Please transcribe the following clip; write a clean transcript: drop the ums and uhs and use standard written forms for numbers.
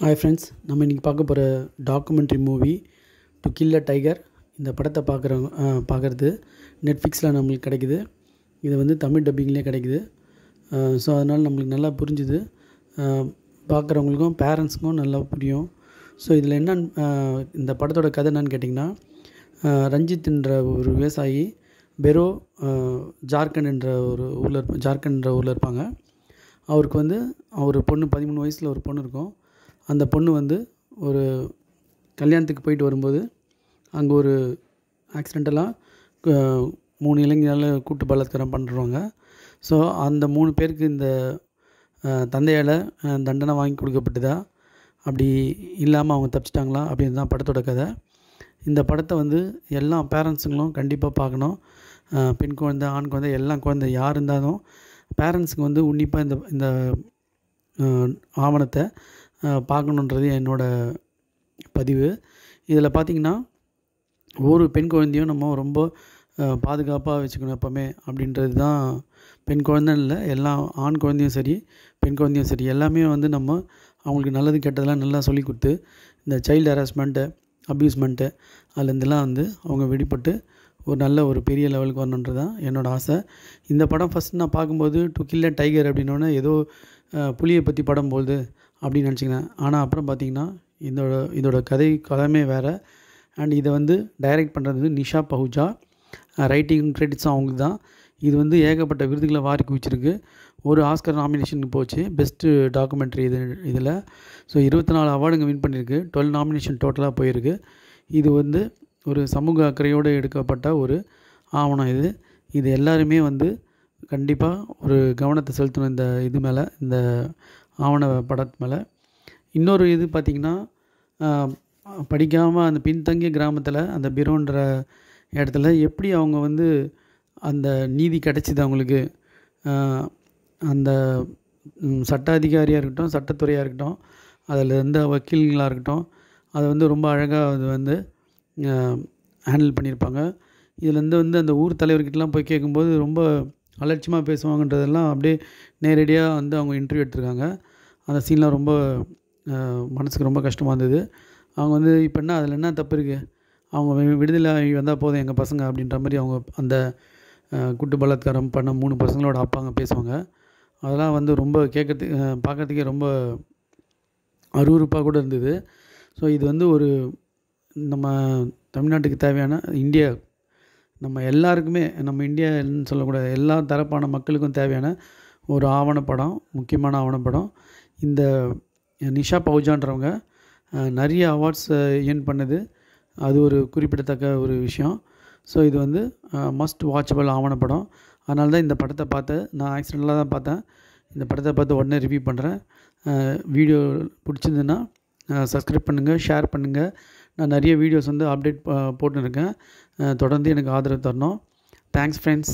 Hi friends, நம்ம இன்றைக்கி பார்க்க போகிற documentary movie to kill a tiger. இந்த படத்தை பார்க்குறது நெட்ஃப்ளிக்ஸில் நம்மளுக்கு கிடைக்குது. இது வந்து தமிழ் டப்பிங்லேயே கிடைக்குது. ஸோ அதனால் நம்மளுக்கு நல்லா புரிஞ்சுது. பார்க்குறவங்களுக்கும் பேரண்ட்ஸுக்கும் நல்லா புரியும். ஸோ இதில் என்ன, இந்த படத்தோட கதை என்னன்னு கேட்டிங்கன்னா, ரஞ்சித் என்ற ஒரு விவசாயி பெரோ ஜார்க்கண்ட் என்ற ஊரில் இருப்பாங்க. அவருக்கு வந்து ஒரு பொண்ணு 13 வயசில் ஒரு பொண்ணு இருக்கும். அந்த பொண்ணு வந்து ஒரு கல்யாணத்துக்கு போயிட்டு வரும்போது அங்கே ஒரு ஆக்சிடெண்டலாக 3 இளைஞரால் கூட்டு பலாத்காரம் பண்ணுறவங்க. ஸோ அந்த 3 பேருக்கு இந்த தந்தையால் தண்டனை வாங்கி கொடுக்கப்பட்டதா, அப்படி இல்லாமல் அவங்க தப்பிச்சிட்டாங்களா அப்படின்னு தான் படத்தோட கதை. இந்த படத்தை வந்து எல்லா பேரண்ட்ஸுங்களும் கண்டிப்பாக பார்க்கணும். பெண் குழந்தை, ஆண் குழந்தை, எல்லா குழந்தை யார் இருந்தாலும் பேரண்ட்ஸுக்கு வந்து உன்னிப்பாக இந்த ஆவணத்தை பார்க்கணுன்றது என்னோடய பதிவு. இதில் பார்த்திங்கன்னா, ஒரு பெண் குழந்தையும் நம்ம ரொம்ப பாதுகாப்பாக வச்சுக்கணும் எப்போவுமே அப்படின்றது தான். பெண் குழந்தைன்னு இல்லை, எல்லா ஆண் குழந்தையும் சரி, பெண் குழந்தையும் சரி, எல்லாமே வந்து நம்ம அவங்களுக்கு நல்லது கெட்டதெல்லாம் நல்லா சொல்லி கொடுத்து, இந்த சைல்டு ஹராஸ்மெண்ட்டு, அப்யூஸ்மெண்ட்டு அதுலேருந்துலாம் வந்து அவங்க வெளிப்பட்டு ஒரு நல்ல ஒரு பெரிய லெவலுக்கு வரணுன்றது தான் என்னோடய ஆசை. இந்த படம் ஃபஸ்ட் நான் பார்க்கும்போது டு கில் அ டைகர் அப்படின்னோடனே ஏதோ புலியை பற்றி படம் போகுது அப்படின்னு நினச்சிக்கினேன். ஆனால் அப்புறம் பார்த்திங்கன்னா இதோட கதையுமே வேறு. அண்ட் இதை வந்து டைரக்ட் பண்ணுறது நிஷா பஹூஜா. ரைட்டிங் கிரெடிட்ஸும் அவங்களுக்கு தான். இது வந்து ஏகப்பட்ட விருதுகளை வாரி குவிச்சிருக்கு. ஒரு ஆஸ்கர் நாமினேஷனுக்கு போச்சு பெஸ்ட்டு டாக்குமெண்ட்ரி இதில். ஸோ 24 அவார்டுங்க வின் பண்ணியிருக்கு. 12 நாமினேஷன் டோட்டலாக போயிருக்கு. இது வந்து ஒரு சமூக அக்கறையோடு எடுக்கப்பட்ட ஒரு ஆவணம். இது எல்லாருமே வந்து கண்டிப்பாக ஒரு கவனத்தை செலுத்தணும் இந்த மேலே, இந்த ஆவண படத்து மேலே. இன்னொரு இது பார்த்திங்கன்னா, படிக்காமல் அந்த பின்தங்கிய கிராமத்தில் அந்த பிரோன்ற இடத்துல எப்படி அவங்க வந்து அந்த நீதி கிடச்சிது அவங்களுக்கு. அந்த சட்ட அதிகாரியாக இருக்கட்டும், சட்டத்துறையாக இருக்கட்டும், அதில் இருந்த வக்கீல்களாக இருக்கட்டும், அதை வந்து ரொம்ப அழகாக அது வந்து ஹேண்டில் பண்ணியிருப்பாங்க. இதுலேருந்து வந்து அந்த ஊர் தலைவர்கிட்டலாம் போய் கேட்கும்போது ரொம்ப அலட்சியமாக பேசுவாங்கன்றதெல்லாம் அப்படியே நேரடியாக வந்து அவங்க இன்டர்வியூ எடுத்திருக்காங்க. அந்த சீன்லாம் ரொம்ப மனதுக்கு ரொம்ப கஷ்டமாக இருந்தது. அவங்க வந்து இப்போ என்ன, அதில் என்ன தப்பு இருக்குது, அவங்க விடுதலை வந்தால் போதும் எங்கள் பசங்க அப்படின்ற மாதிரி அவங்க அந்த கூட்டு பலாத்காரம் பண்ண 3 பசங்களோட அப்பாங்க பேசுவாங்க. அதெல்லாம் வந்து ரொம்ப பார்க்குறதுக்கே ரொம்ப அருவருப்பாக கூட இருந்தது. ஸோ இது வந்து ஒரு நம்ம தமிழ்நாட்டுக்கு தேவையான, நம்ம எல்லாருக்குமே, நம்ம இந்தியான்னு சொல்லக்கூடாது, எல்லா தரப்பான மக்களுக்கும் தேவையான ஒரு ஆவணப்படம், முக்கியமான ஆவணப்படம். இந்த நிஷா பஹூஜான்றவங்க நிறைய அவார்ட்ஸ் ஏர்ன் பண்ணது, அது ஒரு குறிப்பிடத்தக்க ஒரு விஷயம். ஸோ இது வந்து மஸ்ட் வாட்சபிள் ஆவணப்படம். அதனால தான் இந்த படத்தை பார்த்தேன். நான் ஆக்சிடென்டலாக தான் பார்த்தேன். இந்த படத்தை பார்த்து உடனே ரிவ்யூ பண்ணுறேன். வீடியோ பிடிச்சிருந்துன்னா சப்ஸ்கிரைப் பண்ணுங்கள், ஷேர் பண்ணுங்கள். நான் நிறைய வீடியோஸ் வந்து அப்டேட் போட்டுருக்கேன். தொடர்ந்து எனக்கு ஆதரவு தரணும். Thanks friends.